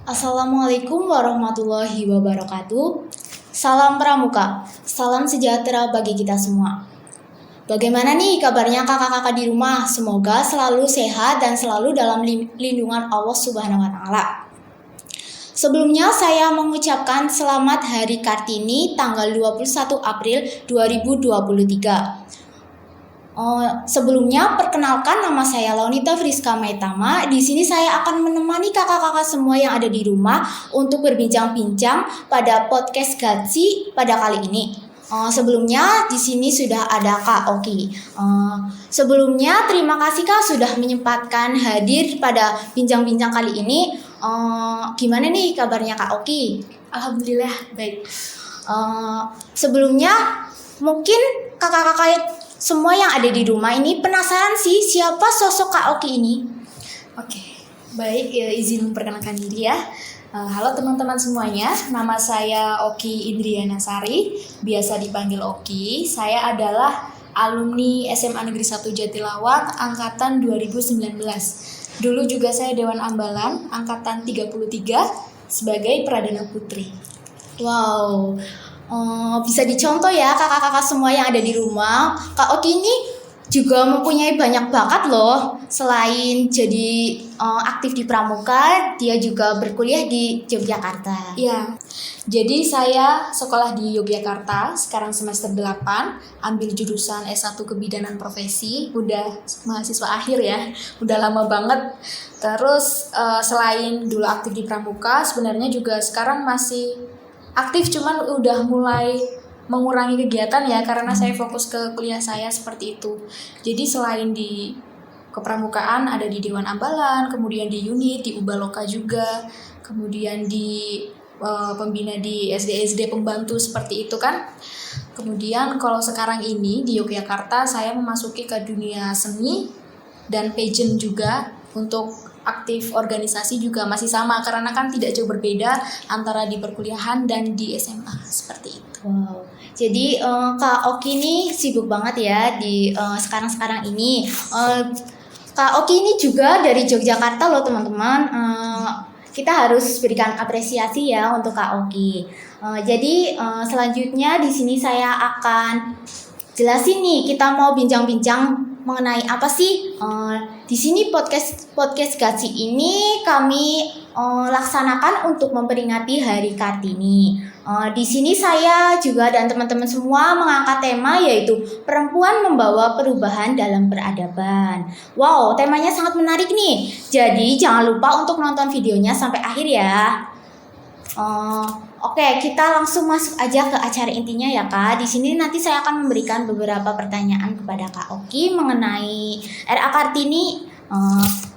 Assalamualaikum warahmatullahi wabarakatuh. Salam pramuka, salam sejahtera bagi kita semua. Bagaimana nih kabarnya kakak-kakak di rumah? Semoga selalu sehat dan selalu dalam lindungan Allah Subhanahu wa taala. Sebelumnya saya mengucapkan selamat Hari Kartini tanggal 21 April 2023. Sebelumnya perkenalkan, nama saya Launita Friska Maitama. Di sini saya akan menemani kakak-kakak semua yang ada di rumah untuk berbincang-bincang pada podcast Gatsi pada kali ini. Sebelumnya di sini sudah ada Kak Oki. Sebelumnya terima kasih Kak sudah menyempatkan hadir pada bincang-bincang kali ini. Gimana nih kabarnya Kak Oki? Alhamdulillah baik. Sebelumnya mungkin kakak-kakak semua yang ada di rumah ini penasaran sih siapa sosok Kak Oki ini? Oke, baik, izin memperkenalkan diri ya. Halo teman-teman semuanya, nama saya Oki Indriana Sari, biasa dipanggil Oki. Saya adalah alumni SMA Negeri 1 Jatilawang angkatan 2019. Dulu juga saya Dewan Ambalan angkatan 33 sebagai Pradana Putri. Wow. Bisa dicontoh ya kakak-kakak semua yang ada di rumah. Kak Oki ini juga mempunyai banyak bakat loh. Selain jadi aktif di Pramuka, dia juga berkuliah di Yogyakarta. Iya, jadi saya sekolah di Yogyakarta, sekarang semester 8, ambil jurusan S1 Kebidanan Profesi, udah mahasiswa akhir ya, udah lama banget. Terus selain dulu aktif di Pramuka, sebenarnya juga sekarang masih aktif, cuman udah mulai mengurangi kegiatan ya karena saya fokus ke kuliah saya seperti itu. Jadi selain di kepramukaan ada di Dewan Ambalan, kemudian di unit di Ubaloka juga, kemudian di pembina di SD pembantu seperti itu kan. Kemudian kalau sekarang ini di Yogyakarta saya memasuki ke dunia seni dan pageant juga. Untuk aktif organisasi juga masih sama karena kan tidak jauh berbeda antara di perkuliahan dan di SMA seperti itu. Wow. Jadi Kak Oki ini sibuk banget ya di sekarang ini. Kak Oki ini juga dari Yogyakarta loh teman-teman. Kita harus berikan apresiasi ya untuk Kak Oki. Jadi selanjutnya di sini saya akan jelasin nih, kita mau bincang-bincang mengenai apa sih? Di sini podcast Gatsi ini kami laksanakan untuk memperingati Hari Kartini. Di sini saya juga dan teman-teman semua mengangkat tema yaitu perempuan membawa perubahan dalam peradaban. Wow, temanya sangat menarik nih. Jadi jangan lupa untuk nonton videonya sampai akhir ya. Oke, kita langsung masuk aja ke acara intinya ya Kak. Di sini nanti saya akan memberikan beberapa pertanyaan kepada Kak Oki mengenai RA Kartini.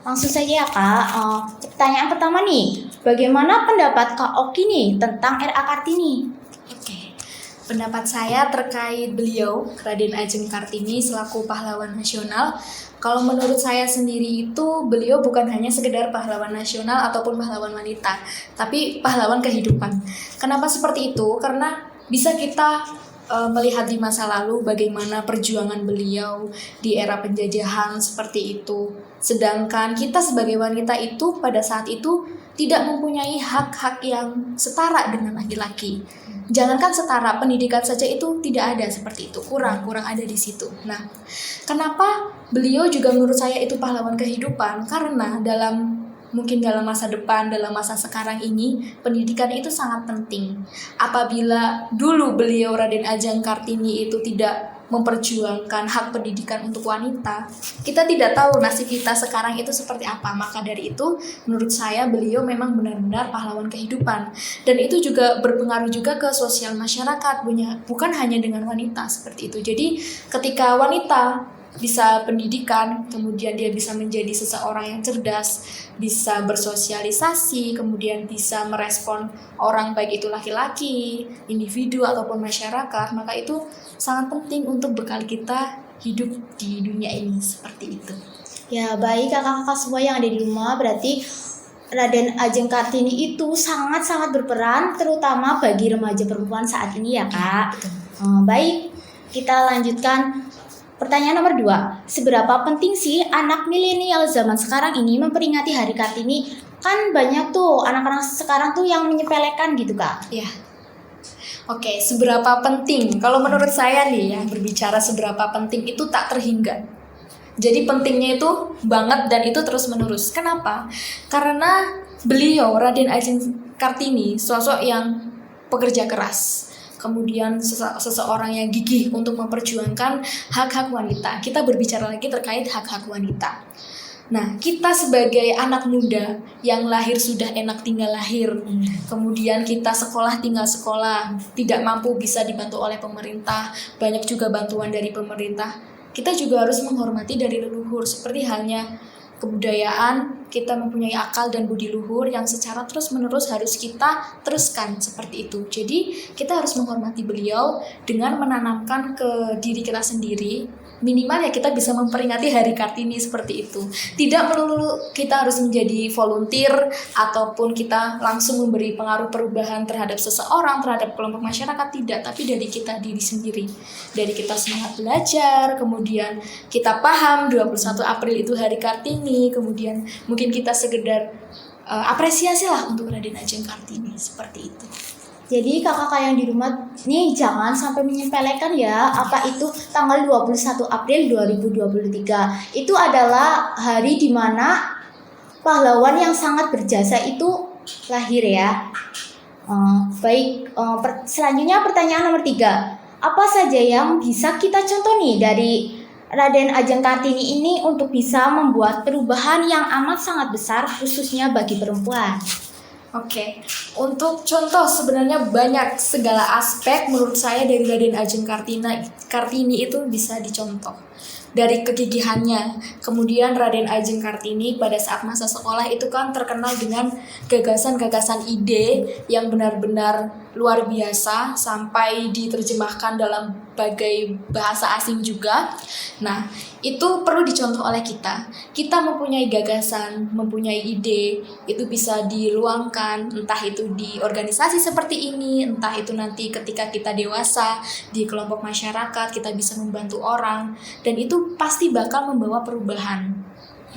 Langsung saja ya Kak. Pertanyaan pertama nih, bagaimana pendapat Kak Oki nih tentang RA Kartini? Oke, pendapat saya terkait beliau Raden Ajeng Kartini selaku pahlawan nasional. Kalau menurut saya sendiri itu beliau bukan hanya sekedar pahlawan nasional ataupun pahlawan wanita, tapi pahlawan kehidupan. Kenapa seperti itu? Karena bisa kita melihat di masa lalu bagaimana perjuangan beliau di era penjajahan seperti itu. Sedangkan kita sebagai wanita itu pada saat itu tidak mempunyai hak-hak yang setara dengan laki-laki. Jangankan setara, pendidikan saja itu tidak ada seperti itu, kurang ada di situ. Nah, kenapa beliau juga menurut saya itu pahlawan kehidupan? Karena mungkin dalam masa depan, dalam masa sekarang ini, pendidikan itu sangat penting. Apabila dulu beliau Raden Ajeng Kartini itu tidak memperjuangkan hak pendidikan untuk wanita, kita tidak tahu nasib kita sekarang itu seperti apa. Maka dari itu, menurut saya beliau memang benar-benar pahlawan kehidupan. Dan itu juga berpengaruh juga ke sosial masyarakat, bukan hanya dengan wanita seperti itu. Jadi ketika wanita bisa pendidikan, kemudian dia bisa menjadi seseorang yang cerdas, bisa bersosialisasi, kemudian bisa merespon orang baik itu laki-laki, individu ataupun masyarakat, maka itu sangat penting untuk bekal kita hidup di dunia ini seperti itu. Ya baik kakak-kakak semua yang ada di rumah, berarti Raden Ajeng Kartini itu sangat-sangat berperan terutama bagi remaja perempuan saat ini ya Kak. Baik, kita lanjutkan. pertanyaan nomor 2, seberapa penting sih anak milenial zaman sekarang ini memperingati Hari Kartini? Kan banyak tuh anak-anak sekarang tuh yang menyepelekan gitu Kak. Ya. Oke, seberapa penting? Kalau menurut saya nih yang berbicara seberapa penting itu tak terhingga. Jadi pentingnya itu banget dan itu terus menerus. Kenapa? Karena beliau Raden Ajeng Kartini sosok yang pekerja keras. Kemudian seseorang yang gigih untuk memperjuangkan hak-hak wanita. Kita berbicara lagi terkait hak-hak wanita. Nah, kita sebagai anak muda yang lahir sudah enak tinggal lahir, kemudian kita sekolah tinggal sekolah, tidak mampu bisa dibantu oleh pemerintah, banyak juga bantuan dari pemerintah. Kita juga harus menghormati dari leluhur, seperti halnya kebudayaan, kita mempunyai akal dan budi luhur yang secara terus-menerus harus kita teruskan seperti itu. Jadi, kita harus menghormati beliau dengan menanamkan ke diri kita sendiri, minimal ya kita bisa memperingati Hari Kartini seperti itu. Tidak melulu kita harus menjadi volunteer ataupun kita langsung memberi pengaruh perubahan terhadap seseorang, terhadap kelompok masyarakat, tidak, tapi dari kita diri sendiri. Dari kita semangat belajar, kemudian kita paham 21 April itu Hari Kartini, kemudian mungkin kita sekedar apresiasi lah untuk Raden Ajeng Kartini seperti itu. Jadi kakak-kakak yang di rumah nih jangan sampai menyepelekan ya apa itu tanggal 21 April 2023. Itu adalah hari di mana pahlawan yang sangat berjasa itu lahir ya. Selanjutnya pertanyaan nomor 3. Apa saja yang bisa kita contoh nih dari Raden Ajeng Kartini ini untuk bisa membuat perubahan yang amat sangat besar khususnya bagi perempuan? Oke, untuk contoh sebenarnya banyak segala aspek menurut saya dari Raden Ajeng Kartini itu bisa dicontoh. Dari kegigihannya, kemudian Raden Ajeng Kartini pada saat masa sekolah itu kan terkenal dengan gagasan-gagasan ide yang benar-benar luar biasa sampai diterjemahkan dalam berbagai bahasa asing juga. Nah, itu perlu dicontoh oleh kita. Kita mempunyai gagasan, mempunyai ide, itu bisa diluangkan, entah itu di organisasi seperti ini, entah itu nanti ketika kita dewasa, di kelompok masyarakat, kita bisa membantu orang, dan itu pasti bakal membawa perubahan.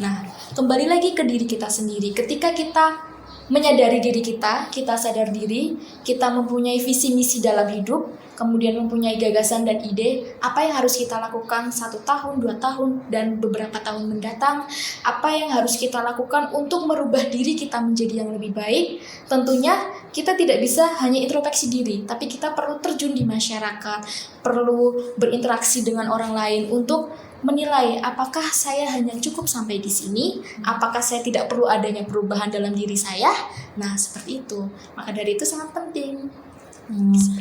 Nah, kembali lagi ke diri kita sendiri. Ketika kita menyadari diri kita sadar diri, kita mempunyai visi misi dalam hidup, kemudian mempunyai gagasan dan ide, apa yang harus kita lakukan 1 tahun, 2 tahun, dan beberapa tahun mendatang, apa yang harus kita lakukan untuk merubah diri kita menjadi yang lebih baik. Tentunya kita tidak bisa hanya introspeksi diri, tapi kita perlu terjun di masyarakat, perlu berinteraksi dengan orang lain untuk menilai apakah saya hanya cukup sampai di sini, apakah saya tidak perlu adanya perubahan dalam diri saya. Nah, seperti itu. Maka dari itu sangat penting.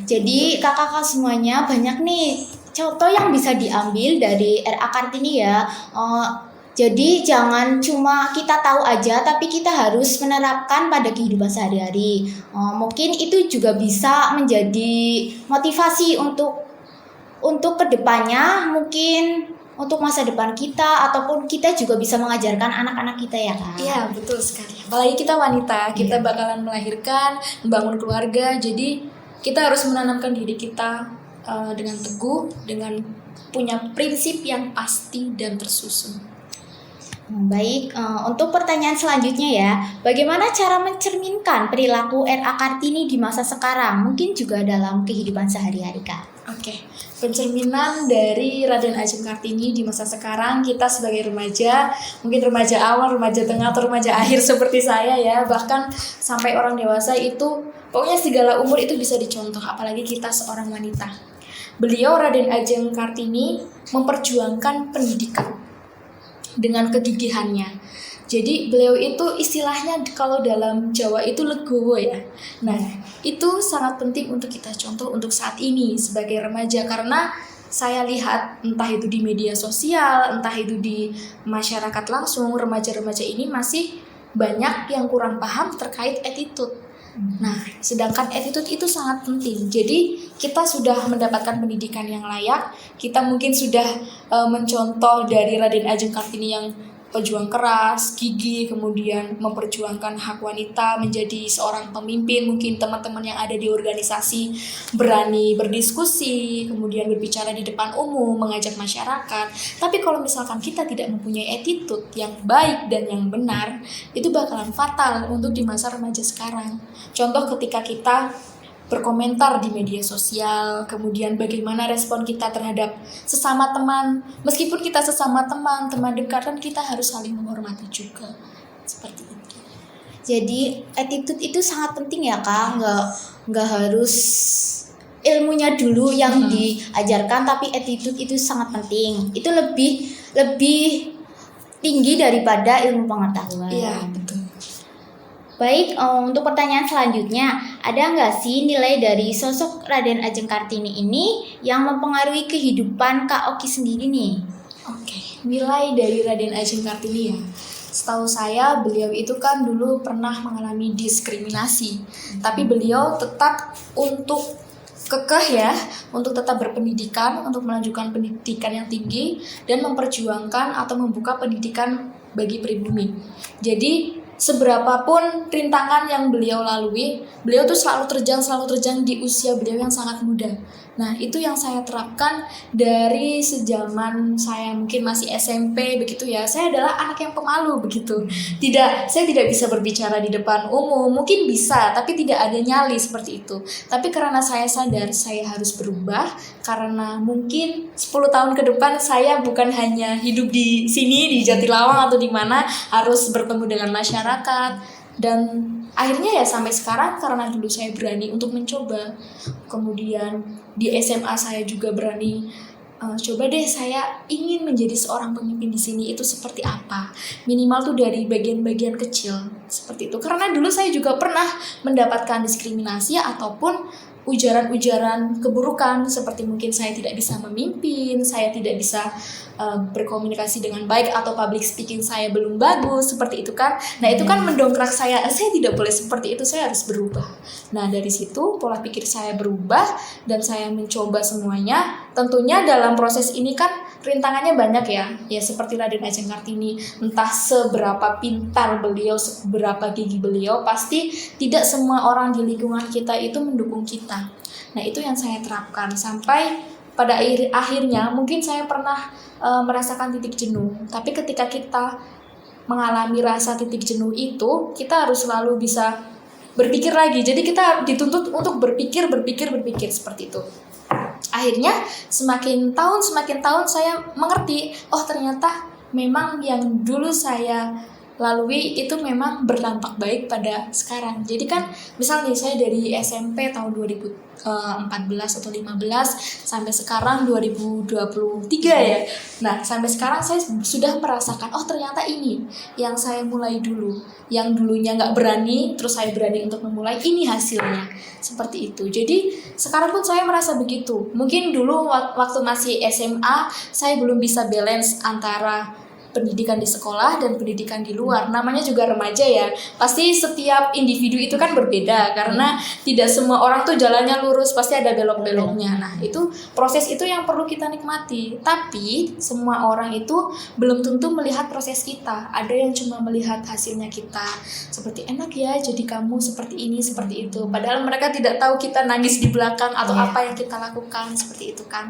Jadi kakak-kakak semuanya banyak nih contoh yang bisa diambil dari RA Kartini ya. Jadi jangan cuma kita tahu aja, tapi kita harus menerapkan pada kehidupan sehari-hari. Mungkin itu juga bisa menjadi motivasi untuk kedepannya, mungkin untuk masa depan kita, ataupun kita juga bisa mengajarkan anak-anak kita ya kan? Iya, betul sekali. Apalagi kita wanita, kita bakalan melahirkan, membangun keluarga, jadi kita harus menanamkan diri kita dengan teguh, dengan punya prinsip yang pasti dan tersusun. Baik, untuk pertanyaan selanjutnya ya, bagaimana cara mencerminkan perilaku RA Kartini di masa sekarang, mungkin juga dalam kehidupan sehari-hari Kak? Oke, pencerminan dari Raden Ajeng Kartini di masa sekarang, kita sebagai remaja, mungkin remaja awal, remaja tengah, atau remaja akhir seperti saya ya, bahkan sampai orang dewasa itu, pokoknya segala umur itu bisa dicontoh, apalagi kita seorang wanita. Beliau Raden Ajeng Kartini memperjuangkan pendidikan dengan kegigihannya. Jadi beliau itu istilahnya kalau dalam Jawa itu legowo ya. Nah, itu sangat penting untuk kita contoh untuk saat ini sebagai remaja, karena saya lihat entah itu di media sosial, entah itu di masyarakat langsung, remaja-remaja ini masih banyak yang kurang paham terkait attitude. Nah, sedangkan attitude itu sangat penting. Jadi kita sudah mendapatkan pendidikan yang layak, kita mungkin sudah mencontoh dari Raden Ajeng Kartini yang pejuang keras, gigih, kemudian memperjuangkan hak wanita, menjadi seorang pemimpin. Mungkin teman-teman yang ada di organisasi berani berdiskusi, kemudian berbicara di depan umum, mengajak masyarakat. Tapi kalau misalkan kita tidak mempunyai attitude yang baik dan yang benar, itu bakalan fatal untuk di masa remaja sekarang. Contoh ketika kita berkomentar di media sosial, kemudian bagaimana respon kita terhadap sesama teman. Meskipun kita sesama teman dekat, kan kita harus saling menghormati juga. Seperti itu. Jadi attitude itu sangat penting ya Kak, nggak harus ilmunya dulu yang diajarkan, tapi attitude itu sangat penting. Itu lebih tinggi daripada ilmu pengetahuan. Iya, betul. Baik, untuk pertanyaan selanjutnya, ada nggak sih nilai dari sosok Raden Ajeng Kartini ini yang mempengaruhi kehidupan Kak Oki sendiri nih? Oke, nilai dari Raden Ajeng Kartini ya. Setahu saya beliau itu kan dulu pernah mengalami diskriminasi, tapi beliau tetap untuk kekeh ya, untuk tetap berpendidikan, untuk melanjutkan pendidikan yang tinggi dan memperjuangkan atau membuka pendidikan bagi pribumi. Jadi seberapapun rintangan yang beliau lalui, beliau tuh selalu terjang di usia beliau yang sangat muda. Nah, itu yang saya terapkan dari sejaman saya mungkin masih SMP begitu ya. Saya adalah anak yang pemalu begitu. Saya tidak bisa berbicara di depan umum, mungkin bisa, tapi tidak ada nyali seperti itu. Tapi karena saya sadar saya harus berubah, karena mungkin 10 tahun ke depan saya bukan hanya hidup di sini di Jatilawang atau di mana, harus bertemu dengan masyarakat. Dan akhirnya ya sampai sekarang karena dulu saya berani untuk mencoba, kemudian di SMA saya juga berani coba deh, saya ingin menjadi seorang pemimpin di sini itu seperti apa, minimal tuh dari bagian-bagian kecil seperti itu. Karena dulu saya juga pernah mendapatkan diskriminasi ataupun ujaran-ujaran keburukan, seperti mungkin saya tidak bisa memimpin, saya tidak bisa berkomunikasi dengan baik, atau public speaking saya belum bagus, seperti itu kan. Nah itu kan mendongkrak saya tidak boleh seperti itu, saya harus berubah. Nah dari situ pola pikir saya berubah dan saya mencoba semuanya. Tentunya dalam proses ini kan rintangannya banyak ya seperti Raden Ajeng Kartini, entah seberapa pintar beliau, seberapa gigih beliau, pasti tidak semua orang di lingkungan kita itu mendukung kita. Nah itu yang saya terapkan sampai pada akhirnya mungkin saya pernah merasakan titik jenuh. Tapi ketika kita mengalami rasa titik jenuh itu, kita harus selalu bisa berpikir lagi. Jadi kita dituntut untuk berpikir seperti itu. Akhirnya semakin tahun saya mengerti, oh ternyata memang yang dulu saya lalui itu memang berdampak baik pada sekarang. Jadi kan misal nih saya dari SMP tahun 2014 atau 15 sampai sekarang 2023 ya. Nah sampai sekarang saya sudah merasakan, oh ternyata ini yang saya mulai dulu, yang dulunya nggak berani, terus saya berani untuk memulai, ini hasilnya seperti itu. Jadi sekarang pun saya merasa begitu. Mungkin dulu waktu masih SMA saya belum bisa balance antara pendidikan di sekolah dan pendidikan di luar. Namanya juga remaja ya. Pasti setiap individu itu kan berbeda, karena tidak semua orang tuh jalannya lurus, pasti ada belok-beloknya. Nah, itu proses itu yang perlu kita nikmati. Tapi semua orang itu belum tentu melihat proses kita. Ada yang cuma melihat hasilnya kita. Seperti enak ya jadi kamu seperti ini, seperti itu. Padahal mereka tidak tahu kita nangis di belakang atau apa yang kita lakukan, seperti itu kan.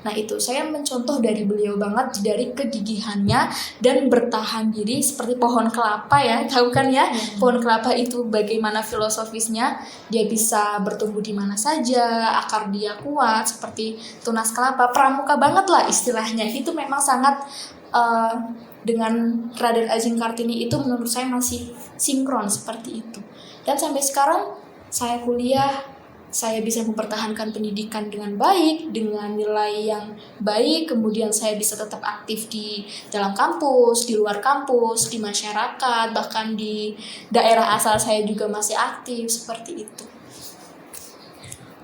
Nah itu saya mencontoh dari beliau banget, dari kegigihannya dan bertahan diri seperti pohon kelapa ya, tahu kan ya, pohon kelapa itu bagaimana filosofisnya, dia bisa bertumbuh di mana saja, akar dia kuat seperti tunas kelapa, pramuka banget lah istilahnya. Itu memang sangat dengan Raden Ajeng Kartini itu menurut saya masih sinkron seperti itu. Dan sampai sekarang saya kuliah, saya bisa mempertahankan pendidikan dengan baik, dengan nilai yang baik, kemudian saya bisa tetap aktif di dalam kampus, di luar kampus, di masyarakat, bahkan di daerah asal saya juga masih aktif, seperti itu.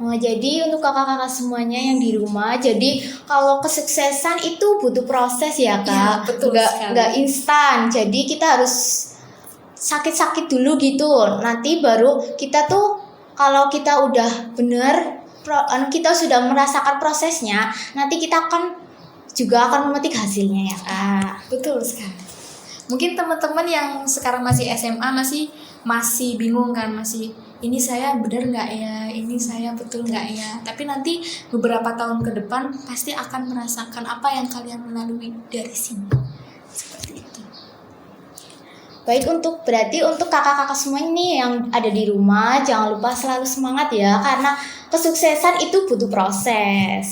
Oh, jadi untuk kakak-kakak semuanya yang di rumah, jadi kalau kesuksesan itu butuh proses ya Kak, Ya, betul nggak instan, jadi kita harus sakit-sakit dulu gitu, nanti baru kita tuh kalau kita udah bener, kita sudah merasakan prosesnya, nanti kita juga akan memetik hasilnya ya Kak. Betul sekali. Mungkin teman-teman yang sekarang masih SMA masih bingung kan, masih ini saya benar nggak ya, ini saya betul nggak ya. Tapi nanti beberapa tahun ke depan pasti akan merasakan apa yang kalian lalui dari sini. Seperti itu. Baik, berarti untuk kakak-kakak semua ini yang ada di rumah, jangan lupa selalu semangat ya, karena kesuksesan itu butuh proses.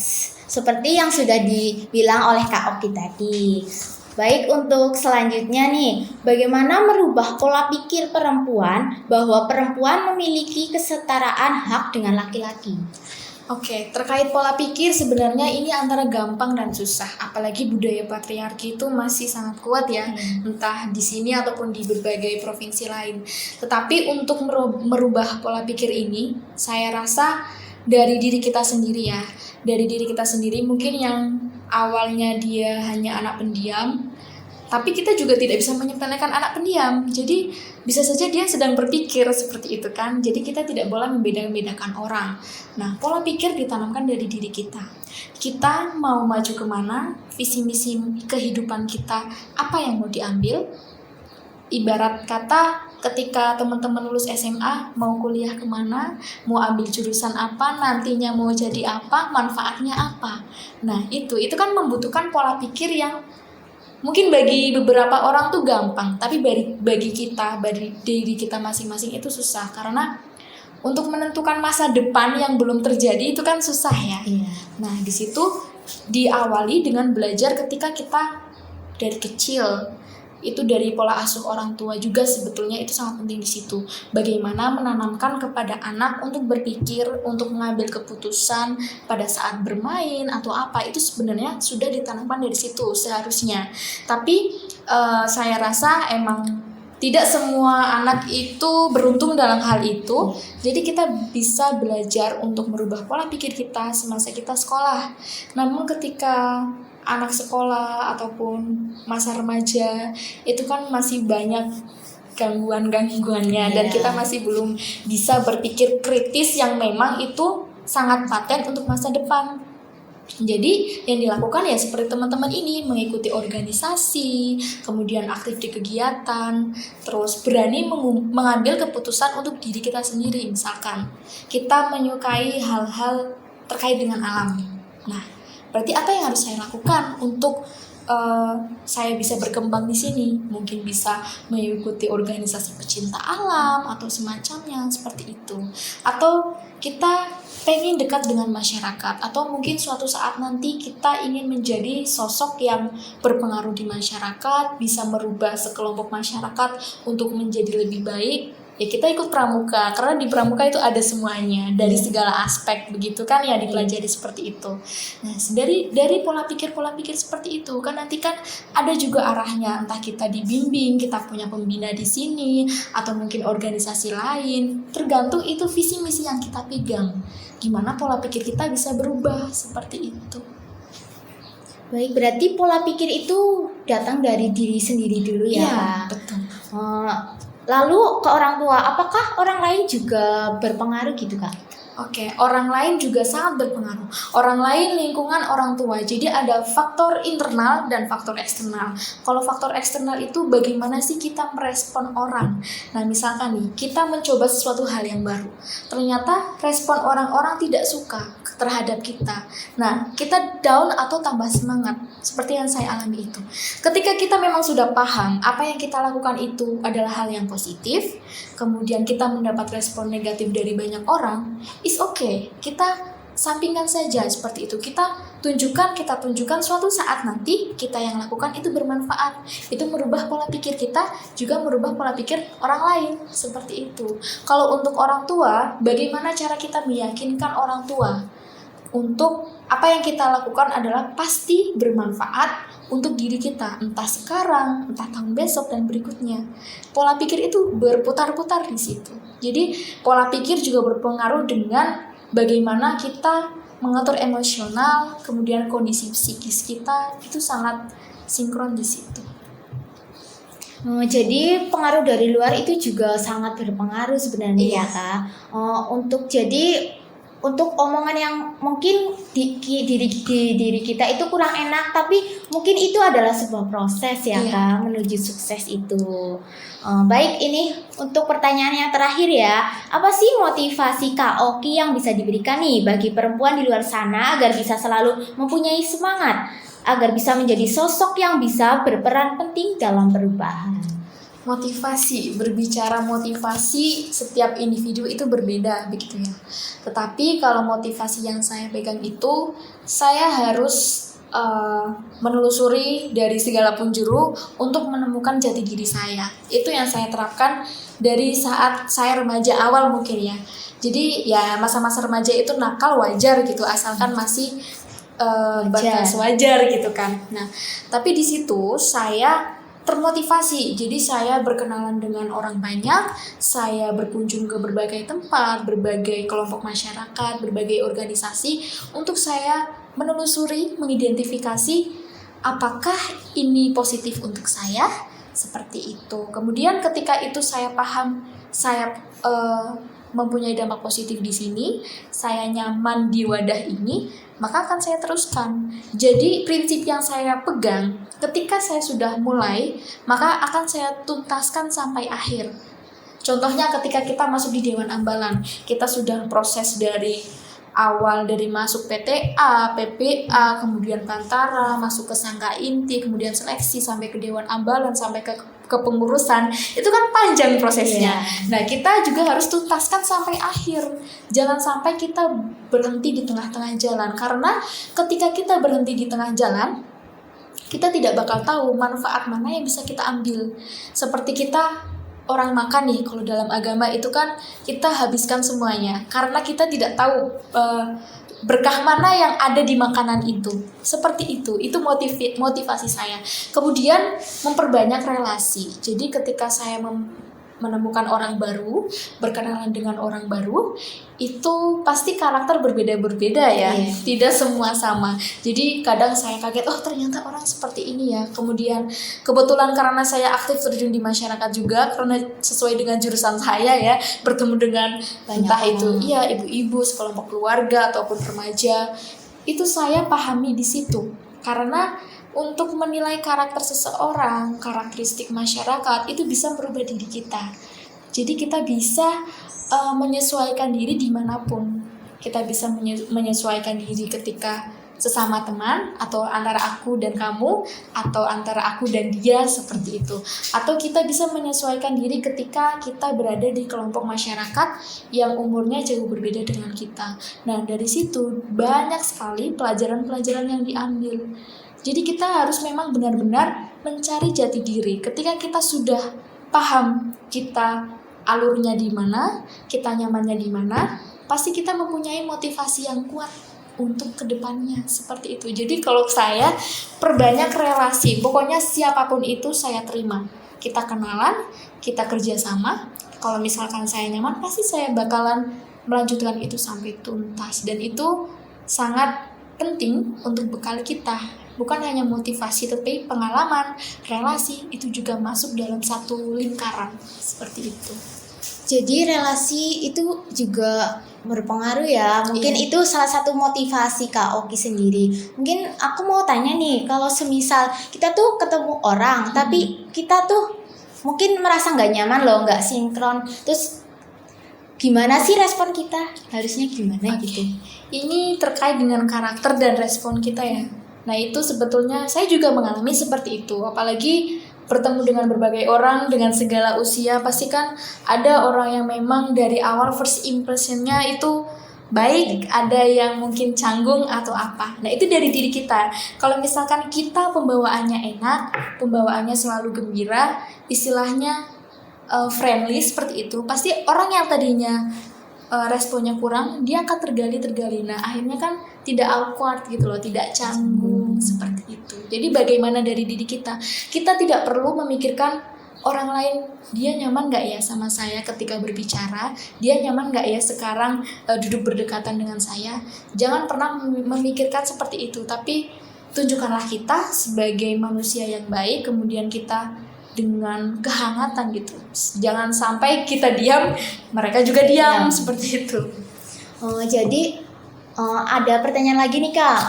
Seperti yang sudah dibilang oleh Kak Oki tadi. Baik, untuk selanjutnya nih, bagaimana merubah pola pikir perempuan bahwa perempuan memiliki kesetaraan hak dengan laki-laki? Oke, terkait pola pikir sebenarnya ini antara gampang dan susah. Apalagi budaya patriarki itu masih sangat kuat ya, entah di sini ataupun di berbagai provinsi lain. Tetapi untuk merubah pola pikir ini, saya rasa dari diri kita sendiri ya. Dari diri kita sendiri, mungkin yang awalnya dia hanya anak pendiam, tapi kita juga tidak bisa menyepelekan anak pendiam. Jadi bisa saja dia sedang berpikir seperti itu kan. Jadi kita tidak boleh membedakan orang. Nah, pola pikir ditanamkan dari diri kita. Kita mau maju kemana, visi misi kehidupan kita, apa yang mau diambil. Ibarat kata ketika teman-teman lulus SMA, mau kuliah kemana, mau ambil jurusan apa, nantinya mau jadi apa, manfaatnya apa. Nah itu kan membutuhkan pola pikir yang mungkin bagi beberapa orang tuh gampang, tapi bagi kita, bagi diri kita masing-masing itu susah. Karena untuk menentukan masa depan yang belum terjadi itu kan susah ya. Nah di situ diawali dengan belajar ketika kita dari kecil. Itu dari pola asuh orang tua juga sebetulnya itu sangat penting di situ. Bagaimana menanamkan kepada anak untuk berpikir, untuk mengambil keputusan pada saat bermain atau apa, itu sebenarnya sudah ditanamkan dari situ seharusnya. Tapi saya rasa emang tidak semua anak itu beruntung dalam hal itu. Jadi kita bisa belajar untuk merubah pola pikir kita semasa kita sekolah. Namun ketika anak sekolah ataupun masa remaja itu kan masih banyak gangguannya dan kita masih belum bisa berpikir kritis yang memang itu sangat paten untuk masa depan. Jadi yang dilakukan ya seperti teman-teman ini, mengikuti organisasi, kemudian aktif di kegiatan, terus berani mengambil keputusan untuk diri kita sendiri. Misalkan kita menyukai hal-hal terkait dengan alam. Nah, berarti apa yang harus saya lakukan untuk saya bisa berkembang di sini? Mungkin bisa mengikuti organisasi pecinta alam atau semacamnya seperti itu. Atau kita pengen dekat dengan masyarakat, atau mungkin suatu saat nanti kita ingin menjadi sosok yang berpengaruh di masyarakat, bisa merubah sekelompok masyarakat untuk menjadi lebih baik. Ya kita ikut pramuka, karena di pramuka itu ada semuanya dari segala aspek begitu kan ya, dipelajari seperti itu. Nah dari pola pikir seperti itu kan nanti kan ada juga arahnya, entah kita dibimbing, kita punya pembina di sini atau mungkin organisasi lain, tergantung itu visi misi yang kita pegang, gimana pola pikir kita bisa berubah seperti itu. Baik, berarti pola pikir itu datang dari diri sendiri dulu ya. Iya, betul. Lalu ke orang tua, apakah orang lain juga berpengaruh gitu Kak? Oke, orang lain juga sangat berpengaruh. Orang lain, lingkungan orang tua. Jadi ada faktor internal dan faktor eksternal. Kalau faktor eksternal itu bagaimana sih kita merespon orang. Nah misalkan nih, kita mencoba sesuatu hal yang baru. Ternyata respon orang-orang tidak suka terhadap kita. Nah, kita down atau tambah semangat. Seperti yang saya alami itu. Ketika kita memang sudah paham apa yang kita lakukan itu adalah hal yang positif, kemudian kita mendapat respon negatif dari banyak orang, is okay. Kita sampingkan saja seperti itu. Kita tunjukkan suatu saat nanti kita yang lakukan itu bermanfaat. Itu merubah pola pikir kita, juga merubah pola pikir orang lain. Seperti itu. Kalau untuk orang tua, bagaimana cara kita meyakinkan orang tua untuk apa yang kita lakukan adalah pasti bermanfaat untuk diri kita, entah sekarang, entah tahun besok dan berikutnya. Pola pikir itu berputar-putar di situ. Jadi pola pikir juga berpengaruh dengan bagaimana kita mengatur emosional, kemudian kondisi psikis kita itu sangat sinkron di situ. Jadi pengaruh dari luar itu juga sangat berpengaruh sebenarnya ya Kak. Untuk jadi untuk omongan yang mungkin diri kita itu kurang enak, tapi mungkin itu adalah sebuah proses ya Kak menuju sukses itu. Baik, ini untuk pertanyaan yang terakhir ya. Apa sih motivasi Kak Oki yang bisa diberikan nih bagi perempuan di luar sana agar bisa selalu mempunyai semangat, agar bisa menjadi sosok yang bisa berperan penting dalam perubahan? Motivasi, berbicara motivasi setiap individu itu berbeda begitu ya. Tetapi kalau motivasi yang saya pegang itu, saya harus menelusuri dari segala penjuru untuk menemukan jati diri saya. Itu yang saya terapkan dari saat saya remaja awal mungkin ya. Jadi ya masa-masa remaja itu nakal wajar gitu, asalkan masih batas wajar gitu kan. Nah, tapi di situ saya termotivasi. Jadi saya berkenalan dengan orang banyak, saya berkunjung ke berbagai tempat, berbagai kelompok masyarakat, berbagai organisasi untuk saya menelusuri, mengidentifikasi apakah ini positif untuk saya, seperti itu. Kemudian ketika itu saya paham, saya mempunyai dampak positif di sini, saya nyaman di wadah ini, maka akan saya teruskan. Jadi prinsip yang saya pegang, ketika saya sudah mulai, maka akan saya tuntaskan sampai akhir. Contohnya ketika kita masuk di Dewan Ambalan, kita sudah proses dari awal, dari masuk PTA, PPA, kemudian Pantara, masuk ke Sangga Inti, kemudian seleksi sampai ke Dewan Ambalan, sampai ke kepengurusan, itu kan panjang prosesnya. Nah, kita juga harus tuntaskan sampai akhir. Jangan sampai kita berhenti di tengah-tengah jalan, karena ketika kita berhenti di tengah jalan, kita tidak bakal tahu manfaat mana yang bisa kita ambil. Seperti kita orang makan nih, kalau dalam agama itu kan kita habiskan semuanya, karena kita tidak tahu berkah mana yang ada di makanan itu. Seperti itu motivasi saya. Kemudian memperbanyak relasi. Jadi ketika saya menemukan orang baru, berkenalan dengan orang baru, itu pasti karakter berbeda-berbeda ya. Tidak semua sama. Jadi kadang saya kaget, oh ternyata orang seperti ini ya. Kemudian kebetulan karena saya aktif terjun di masyarakat juga, karena sesuai dengan jurusan saya ya, bertemu dengan entah itu ibu-ibu, sekelompok keluarga ataupun remaja, itu saya pahami di situ. Karena untuk menilai karakter seseorang, karakteristik masyarakat, itu bisa merubah diri kita. Jadi kita bisa menyesuaikan diri dimanapun. Kita bisa menyesuaikan diri ketika sesama teman, atau antara aku dan kamu, atau antara aku dan dia, seperti itu. Atau kita bisa menyesuaikan diri ketika kita berada di kelompok masyarakat yang umurnya jauh berbeda dengan kita. Nah, dari situ banyak sekali pelajaran-pelajaran yang diambil. Jadi kita harus memang benar-benar mencari jati diri. Ketika kita sudah paham kita alurnya di mana, kita nyamannya di mana, pasti kita mempunyai motivasi yang kuat untuk kedepannya, seperti itu. Jadi kalau saya perbanyak relasi, pokoknya siapapun itu saya terima. Kita kenalan, kita kerjasama. Kalau misalkan saya nyaman, pasti saya bakalan melanjutkan itu sampai tuntas. Dan itu sangat penting untuk bekal kita. Bukan hanya motivasi, tapi pengalaman, relasi itu juga masuk dalam satu lingkaran, seperti itu. Jadi relasi itu juga berpengaruh ya. Mungkin itu salah satu motivasi Kak Oki sendiri. Mungkin aku mau tanya nih, kalau semisal kita tuh ketemu orang, tapi kita tuh mungkin merasa nggak nyaman loh, nggak sinkron. Terus gimana sih respon kita? Harusnya gimana gitu? Ini terkait dengan karakter dan respon kita ya. Nah, itu sebetulnya saya juga mengalami seperti itu. Apalagi bertemu dengan berbagai orang dengan segala usia, pasti kan ada orang yang memang dari awal first impression-nya itu baik, ada yang mungkin canggung atau apa. Nah, itu dari diri kita. Kalau misalkan kita pembawaannya enak, pembawaannya selalu gembira, istilahnya friendly seperti itu, pasti orang yang tadinya responnya kurang, dia akan tergali. Nah, akhirnya kan tidak awkward gitu loh, tidak canggung seperti itu. Jadi bagaimana dari diri kita? Kita tidak perlu memikirkan orang lain, dia nyaman gak ya sama saya ketika berbicara, dia nyaman gak ya sekarang duduk berdekatan dengan saya. Jangan pernah memikirkan seperti itu, tapi tunjukkanlah kita sebagai manusia yang baik, kemudian kita dengan kehangatan gitu. Jangan sampai kita diam, mereka juga diam, seperti itu. Jadi ada pertanyaan lagi nih Kak,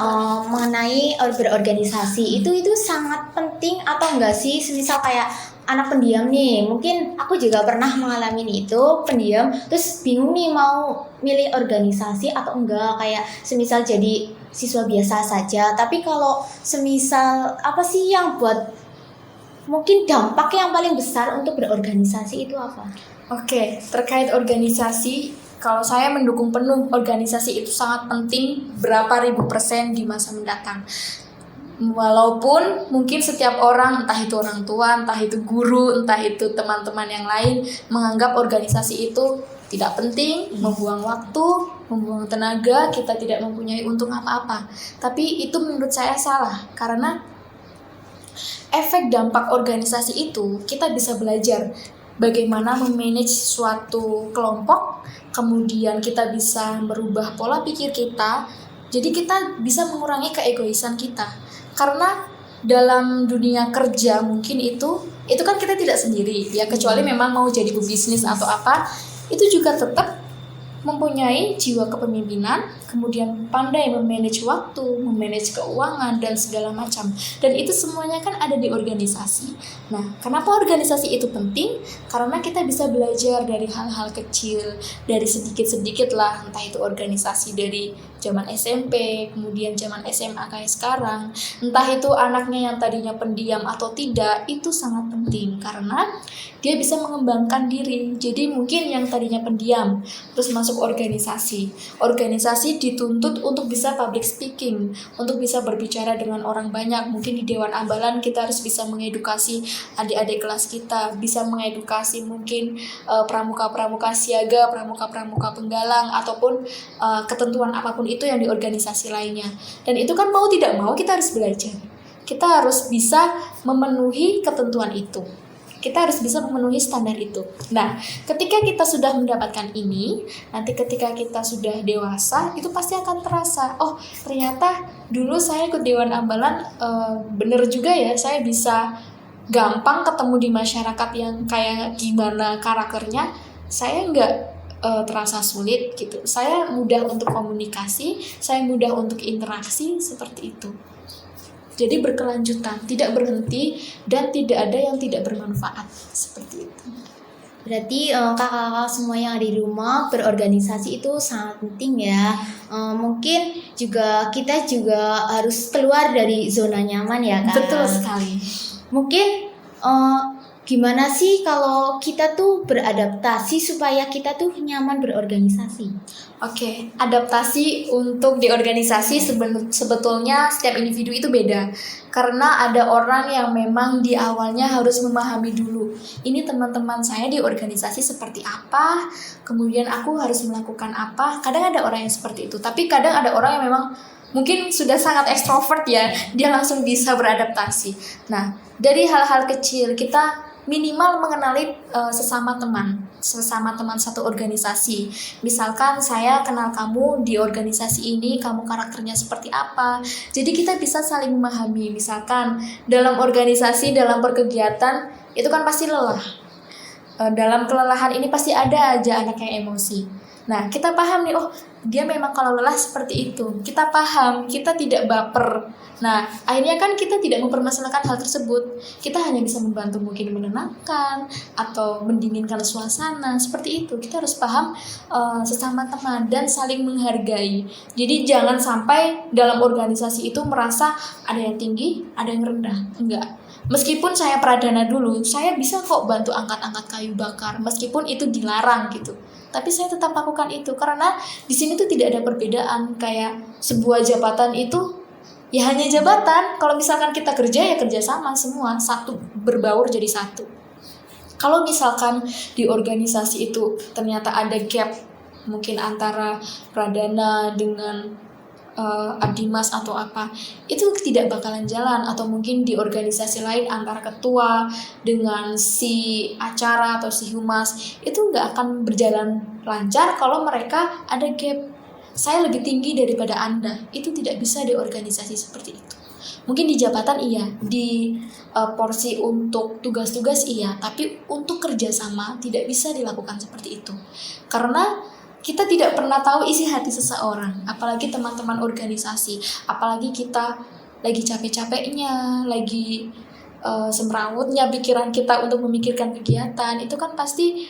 mengenai berorganisasi itu sangat penting atau enggak sih? Semisal kayak anak pendiam nih, mungkin aku juga pernah mengalami itu pendiam, terus bingung nih mau milih organisasi atau enggak, kayak semisal jadi siswa biasa saja. Tapi kalau semisal apa sih yang buat mungkin dampak yang paling besar untuk berorganisasi itu apa? Oke, terkait organisasi, kalau saya mendukung penuh organisasi itu sangat penting berapa ribu persen di masa mendatang. Walaupun mungkin setiap orang, entah itu orang tua, entah itu guru, entah itu teman-teman yang lain, menganggap organisasi itu tidak penting, membuang waktu, membuang tenaga, kita tidak mempunyai untung apa-apa. Tapi itu menurut saya salah, karena efek dampak organisasi itu kita bisa belajar bagaimana memanage suatu kelompok, kemudian kita bisa merubah pola pikir kita, jadi kita bisa mengurangi keegoisan kita. Karena dalam dunia kerja mungkin itu kan kita tidak sendiri ya, kecuali memang mau jadi pebisnis atau apa, itu juga tetap mempunyai jiwa kepemimpinan, kemudian pandai memanage waktu, memanage keuangan dan segala macam. Dan itu semuanya kan ada di organisasi. Nah, kenapa organisasi itu penting? Karena kita bisa belajar dari hal-hal kecil, dari sedikit-sedikit lah, entah itu organisasi dari zaman SMP, kemudian zaman SMA kayak sekarang, entah itu anaknya yang tadinya pendiam atau tidak, itu sangat penting karena dia bisa mengembangkan diri. Jadi mungkin yang tadinya pendiam terus masuk organisasi dituntut untuk bisa public speaking, untuk bisa berbicara dengan orang banyak. Mungkin di Dewan Ambalan kita harus bisa mengedukasi adik-adik kelas kita, bisa mengedukasi mungkin pramuka-pramuka siaga, pramuka-pramuka penggalang, ataupun ketentuan apapun itu yang di organisasi lainnya. Dan itu kan mau tidak mau kita harus belajar, kita harus bisa memenuhi ketentuan itu, kita harus bisa memenuhi standar itu. Nah, ketika kita sudah mendapatkan ini, nanti ketika kita sudah dewasa, itu pasti akan terasa, oh ternyata dulu saya ikut Dewan Ambalan, bener juga ya, saya bisa gampang ketemu di masyarakat yang kayak gimana karakternya, saya nggak terasa sulit gitu. Saya mudah untuk komunikasi, saya mudah untuk interaksi, seperti itu. Jadi berkelanjutan, tidak berhenti, dan tidak ada yang tidak bermanfaat, seperti itu. Berarti kakak-kakak semua yang ada di rumah, berorganisasi itu sangat penting ya. Mungkin kita juga harus keluar dari zona nyaman ya Kak. Betul sekali. Mungkin gimana sih kalau kita tuh beradaptasi supaya kita tuh nyaman berorganisasi? Oke, adaptasi untuk di organisasi sebetulnya setiap individu itu beda. Karena ada orang yang memang di awalnya harus memahami dulu, ini teman-teman saya di organisasi seperti apa, kemudian aku harus melakukan apa. Kadang ada orang yang seperti itu, tapi kadang ada orang yang memang mungkin sudah sangat ekstrovert ya, dia langsung bisa beradaptasi. Nah, dari hal-hal kecil kita minimal mengenali sesama teman satu organisasi. Misalkan saya kenal kamu di organisasi ini, kamu karakternya seperti apa. Jadi kita bisa saling memahami. Misalkan dalam organisasi, dalam perkegiatan itu kan pasti lelah. Dalam kelelahan ini pasti ada aja anak yang emosi. Nah, kita paham nih, oh dia memang kalau lelah seperti itu. Kita paham, kita tidak baper. Nah, akhirnya kan kita tidak mempermasalahkan hal tersebut. Kita hanya bisa membantu mungkin menenangkan atau mendinginkan suasana, seperti itu. Kita harus paham sesama teman dan saling menghargai. Jadi jangan sampai dalam organisasi itu merasa ada yang tinggi, ada yang rendah. Enggak. Meskipun saya pradana dulu, saya bisa kok bantu angkat-angkat kayu bakar, meskipun itu dilarang gitu. Tapi saya tetap lakukan itu karena di sini tuh tidak ada perbedaan, kayak sebuah jabatan itu ya hanya jabatan. Kalau misalkan kita kerja ya kerja sama semua, satu berbaur jadi satu. Kalau misalkan di organisasi itu ternyata ada gap mungkin antara pradana dengan Adimas atau apa, itu tidak bakalan jalan. Atau mungkin di organisasi lain antara ketua dengan si acara atau si humas, itu nggak akan berjalan lancar kalau mereka ada gap. Saya lebih tinggi daripada Anda, itu tidak bisa di organisasi seperti itu. Mungkin di jabatan iya, di porsi untuk tugas-tugas iya, tapi untuk kerjasama tidak bisa dilakukan seperti itu. Karena kita tidak pernah tahu isi hati seseorang, apalagi teman-teman organisasi, apalagi kita lagi capek-capeknya, lagi semrawutnya pikiran kita untuk memikirkan kegiatan, itu kan pasti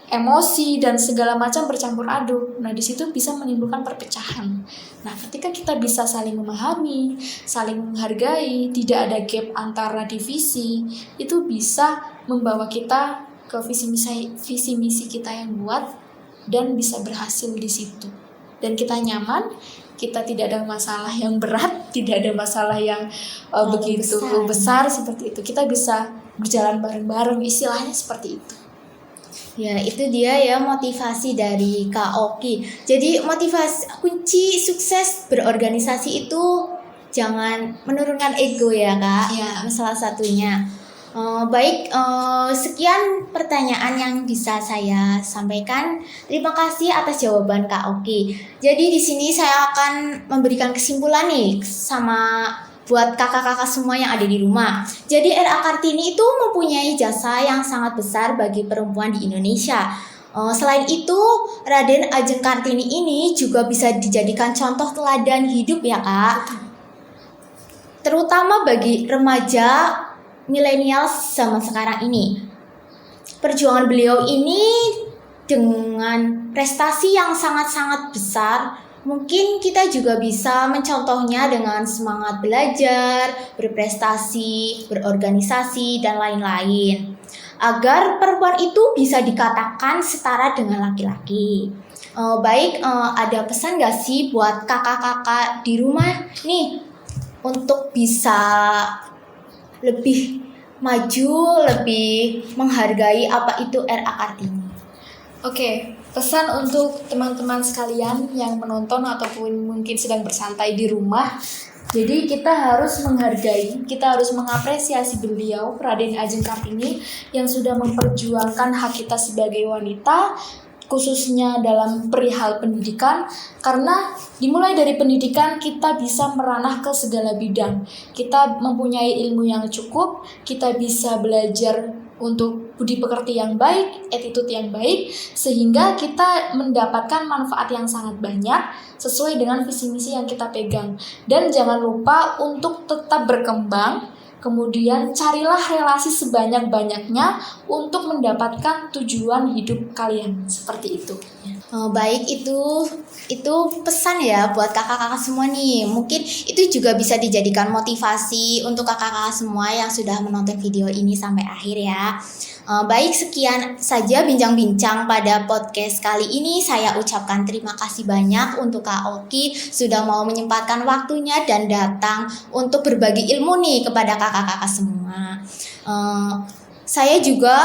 emosi dan segala macam bercampur aduk. Nah, di situ bisa menimbulkan perpecahan. Nah, ketika kita bisa saling memahami, saling menghargai, tidak ada gap antara divisi, itu bisa membawa kita ke visi misi kita yang kuat dan bisa berhasil di situ. Dan kita nyaman, kita tidak ada masalah yang berat, tidak ada masalah yang begitu besar seperti itu. Kita bisa berjalan bareng-bareng, istilahnya seperti itu. Ya, itu dia ya motivasi dari Kak Oki. Jadi motivasi kunci sukses berorganisasi itu jangan menurunkan ego ya Kak. Ya. Salah satunya. Sekian pertanyaan yang bisa saya sampaikan. Terima kasih atas jawaban Kak Oki. Jadi di sini saya akan memberikan kesimpulan nih sama buat kakak-kakak semua yang ada di rumah. Jadi RA Kartini itu mempunyai jasa yang sangat besar bagi perempuan di Indonesia. Selain itu, Raden Ajeng Kartini ini juga bisa dijadikan contoh teladan hidup ya Kak. Terutama bagi remaja milenial zaman sekarang ini. Perjuangan beliau ini dengan prestasi yang sangat-sangat besar, mungkin kita juga bisa mencontohnya dengan semangat belajar, berprestasi, berorganisasi, dan lain-lain. Agar perempuan itu bisa dikatakan setara dengan laki-laki. Ada pesan gak sih buat kakak-kakak di rumah nih untuk bisa lebih maju, lebih menghargai apa itu RA Kartini? Oke, pesan untuk teman-teman sekalian yang menonton ataupun mungkin sedang bersantai di rumah. Jadi kita harus menghargai, kita harus mengapresiasi beliau, Raden Ajeng Kartini, yang sudah memperjuangkan hak kita sebagai wanita, khususnya dalam perihal pendidikan, karena dimulai dari pendidikan kita bisa meranah ke segala bidang. Kita mempunyai ilmu yang cukup, kita bisa belajar untuk budi pekerti yang baik, attitude yang baik, sehingga kita mendapatkan manfaat yang sangat banyak sesuai dengan visi misi yang kita pegang. Dan jangan lupa untuk tetap berkembang. Kemudian carilah relasi sebanyak-banyaknya untuk mendapatkan tujuan hidup kalian. Seperti itu. Itu pesan ya buat kakak-kakak semua nih. Mungkin itu juga bisa dijadikan motivasi untuk kakak-kakak semua yang sudah menonton video ini sampai akhir ya. Sekian saja bincang-bincang pada podcast kali ini. Saya ucapkan terima kasih banyak untuk Kak Oki sudah mau menyempatkan waktunya dan datang untuk berbagi ilmu nih kepada kakak-kakak semua. Saya juga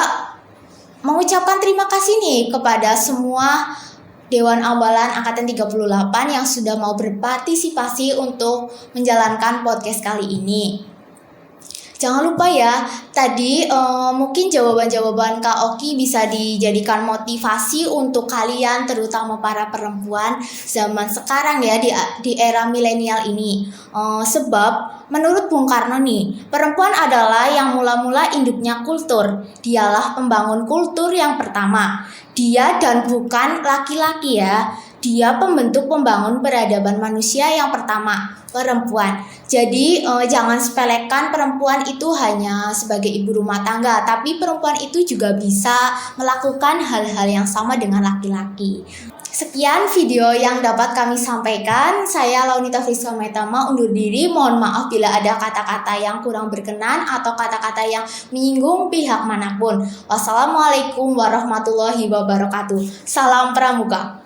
mengucapkan terima kasih nih kepada semua Dewan Ambalan Angkatan 38 yang sudah mau berpartisipasi untuk menjalankan podcast kali ini. Jangan lupa ya, tadi mungkin jawaban-jawaban Kak Oki bisa dijadikan motivasi untuk kalian, terutama para perempuan zaman sekarang ya, di era milenial ini. Sebab menurut Bung Karno nih, perempuan adalah yang mula-mula induknya kultur. Dialah pembangun kultur yang pertama. Dia dan bukan laki-laki ya. Dia pembentuk pembangun peradaban manusia yang pertama, perempuan. Jadi jangan sepelekan perempuan itu hanya sebagai ibu rumah tangga, tapi perempuan itu juga bisa melakukan hal-hal yang sama dengan laki-laki. Sekian video yang dapat kami sampaikan. Saya Launita Friska Metama undur diri. Mohon maaf bila ada kata-kata yang kurang berkenan atau kata-kata yang menyinggung pihak manapun. Wassalamualaikum warahmatullahi wabarakatuh. Salam Pramuka.